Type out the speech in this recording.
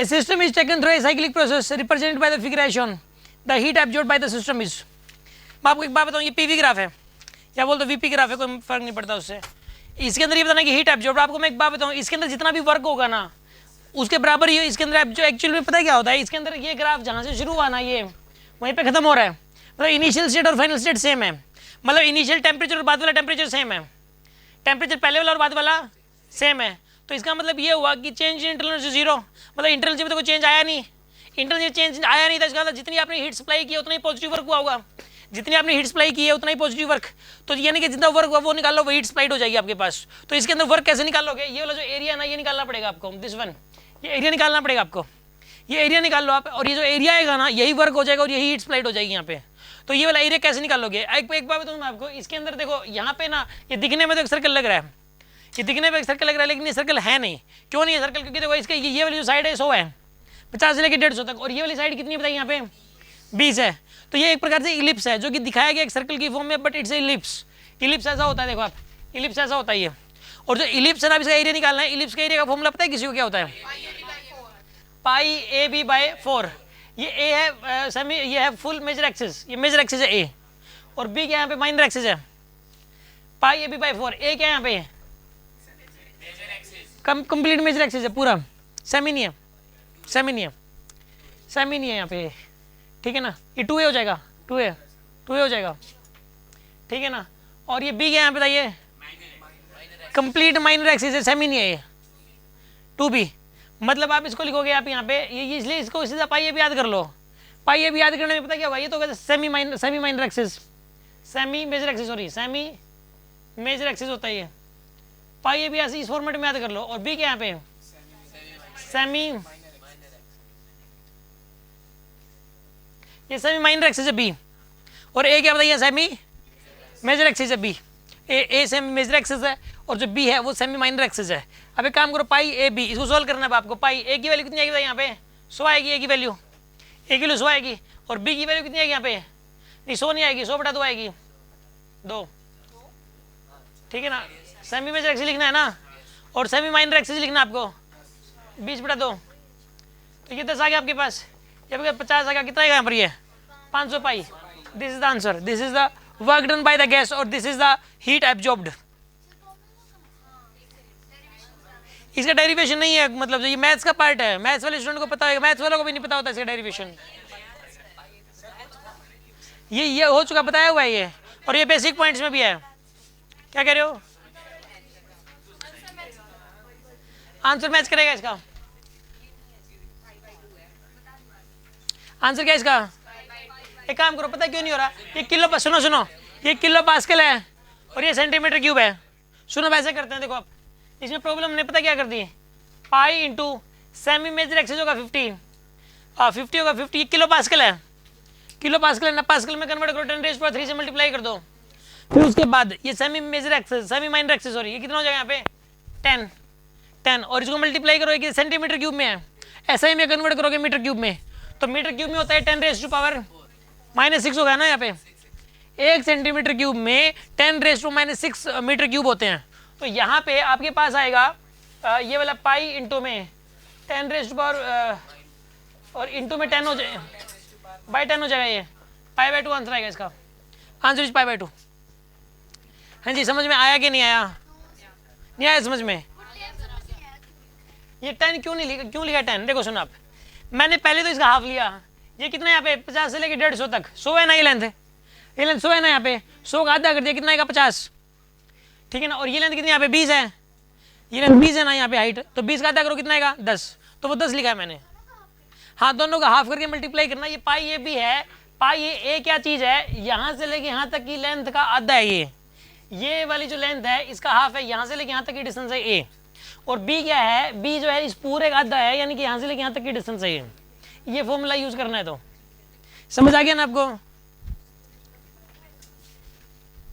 A system is taken through a cyclic process represented by the figuration. The heat absorbed by the system is. मैं आपको एक बात बताऊँ, ये PV graph है या बोल दो वीपी ग्राफ है, कोई फर्क नहीं पड़ता उससे। इसके अंदर ये बताना कि हीट एब्जॉर्ब, आपको मैं एक बात बताऊँ, इसके अंदर जितना भी वर्क होगा ना उसके बराबर ही इसके अंदर जो एक्चुअल में पता है क्या होता है, इसके अंदर ये ग्राफ जहाँ से शुरू हुआ ना ये वहीं पे खत्म हो रहा है। मतलब इनिशियल स्टेट और फाइनल स्टेट सेम है, मतलब इनिशियल टेम्परेचर और बाद वाला टेम्परेचर सेम है, टेम्परेचर पहले वाला और बाद वाला सेम है। तो इसका मतलब ये हुआ कि चेंज इंटरनल से जीरो, मतलब इंटरनल से तो कोई चेंज आया नहीं, इंटरनल चेंज आया नहीं था। इसका मतलब जितनी आपने हीट सप्लाई की उतना ही पॉजिटिव वर्क हुआ होगा, जितनी आपने हीट सप्लाई की है उतना ही पॉजिटिव वर्क। तो यानी कि जितना वर्क हुआ वो निकाल लो, वो हीट सप्लाइड हो जाएगी आपके पास। तो इसके अंदर वर्क कैसे निकालोगे, ये वाला जो एरिया ना ये निकालना पड़ेगा आपको, दिस वन, ये एरिया निकालना पड़ेगा आपको, ये एरिया निकाल लो आप, और ये जो एरिया आएगा ना यही वर्क हो जाएगा और यही हीट सप्लाइड हो जाएगी यहाँ पे। तो ये वाला एरिया कैसे निकालोगे, एक बार बताऊँ मैं आपको, इसके अंदर देखो यहाँ पे ना ये दिखने में तो एक सर्कल लग रहा है, ये दिखने में एक सर्कल लग रहा है, लेकिन ये सर्कल है नहीं। क्यों नहीं है सर्कल, क्योंकि देखो इसका ये वाली जो साइड है 100 है, 50 से लेकर 150 तक, और ये वाली साइड कितनी बताई यहाँ पे 20 है। तो ये एक प्रकार से इलिप्स है जो कि दिखाया गया एक सर्कल की फॉर्म में, बट इट्स इलिप्स। इलिप्स ऐसा होता है, देखो आप, इलिप्स ऐसा होता है ये। और जो इलिप्स है ना, इसका एरिया निकालना है, इलिप्स का एरिया का फॉर्मूला पता है किसी को क्या होता है, पाई ए बी बाय 4। ये ए है सेमी, ये है फुल मेजर एक्सिस, ये मेजर एक्सिस है ए, और बी क्या यहाँ पे माइनर एक्सिस है, पाई ए बी बाय 4। ए क्या यहाँ पे कंप्लीट मेजर एक्सिस है पूरा, सेमी नहीं है, सेमी नहीं है, सेमी नहीं है यहाँ पे, ठीक है ना। ये 2a हो जाएगा, 2a हो जाएगा, ठीक है ना। और ये बी क्या यहाँ पे बताइए, कंप्लीट माइनर एक्सिस है, सेमी नहीं है ये, 2b। मतलब आप इसको लिखोगे आप यहाँ पे, ये इसलिए इसको सीधा पाई ए भी याद कर लो। पाई ए भी याद करने में पता क्या होगा, ये तो होगा semi minor axis, semi major axis, sorry semi major axis होता है ये। पाई ए भी ऐसे इस फॉर्मेट में याद कर लो। और बी क्या यहाँ पे सेमी, ये सेमी माइनर एक्सिस है बी, और ए क्या बताइए सेमी मेजर एक्सिस है b. A semi major axis है और जो बी है वो सेमी माइनर एक्सिस है। अब एक काम करो, पाई ए बी, इसको सोल्व करना है आपको। पाई ए की वैल्यू कितनी आएगी यहाँ पे 100 आएगी, ए की वैल्यू 100 आएगी, और बी की वैल्यू कितनी आएगी यहाँ पे, नहीं 100 नहीं आएगी, 100/2 आएगी, 2, ठीक है ना। सेमी मेजर एक्सिस लिखना है ना, और सेमी माइनर एक्सिस लिखना है आपको 20/2। तो ये 10 आ गया आपके पास, ये आपके 50 आ गया, कितना आएगा यहाँ पर, ये 500 pi. This is the answer, this is the work done by the gas, और this is the heat absorbed. इसका डेरिवेशन नहीं है, मतलब जो ये मैथ्स का पार्ट है, मैथ्स वाले स्टूडेंट को पता है, मैथ्स वालों को भी नहीं पता होता इसका डेरिवेशन। ये हो चुका, बताया हुआ है ये, और ये बेसिक पॉइंट्स में भी है। क्या कह रहे हो, आंसर मैच करेगा इसका, आंसर क्या इसका, एक काम करो, पता क्यों नहीं हो रहा, ये किलो, सुनो ये किलो पास्कल है और ये सेंटीमीटर क्यूब है। सुनो वैसे करते हैं, देखो आप, इसमें प्रॉब्लम ने पता क्या कर दी, pi into semi major axis होगा 50 होगा 50, ये किलो पास्कल है, किलो पास्कल है ना, पास्कल में कन्वर्ट करो, 10⁻³ से मल्टीप्लाई कर दो। फिर उसके बाद ये semi major axis, semi minor axis, sorry, ये कितना हो जाएगा यहाँ पे 10, और इसको मल्टीप्लाई करो, कि सेंटीमीटर क्यूब में है, ऐसा ही में कन्वर्ट करोगे मीटर क्यूब में, तो मीटर क्यूब में होता है 10⁻⁻6 होगा ना। यहाँ पे 1 सेंटीमीटर क्यूब में 10⁻⁻6 मीटर क्यूब होते हैं। तो यहाँ पे आपके पास आएगा ये वाला पाई इंटू में 10⁻, और इंटू में 10 हो जाए, बाई 10 हो जाएगा, ये पाई/2 आंसर आएगा इसका, आंसर इज पाई/2। हाँ जी, समझ में आया कि नहीं आया, नहीं आया समझ में। ये 10 क्यों लिखा 10, देखो सुनो आप, मैंने पहले तो इसका हाफ लिया, ये कितना यहाँ पे 50 से लेकर 150 तक, 100 है ना, ये लेंथ 100 है ना, यहाँ पे 100 का आधा कर दिया, कितना आएगा 50, ठीक है ना। और ये लेंथ कितनी यहाँ पे 20 है, ये लेंथ 20 है ना यहाँ पे हाइट, तो 20 का आधा करो, कितना आएगा 10, तो वो 10 लिखा है मैंने। हाँ, दोनों का हाफ करके मल्टीप्लाई करना। ये पाई ए भी है, पाई ए क्या चीज़ है, यहाँ से लेके यहाँ तक की लेंथ का आधा है, ये वाली जो लेंथ है इसका हाफ है, यहाँ से लेके यहाँ तक की डिस्टेंस है ए। और बी क्या है, बी जो है इस पूरे का आधा है, यानी कि यहाँ से लेके यहाँ तक की डिस्टेंस है ये फॉर्मूला यूज करना है। तो समझ आ गया ना आपको।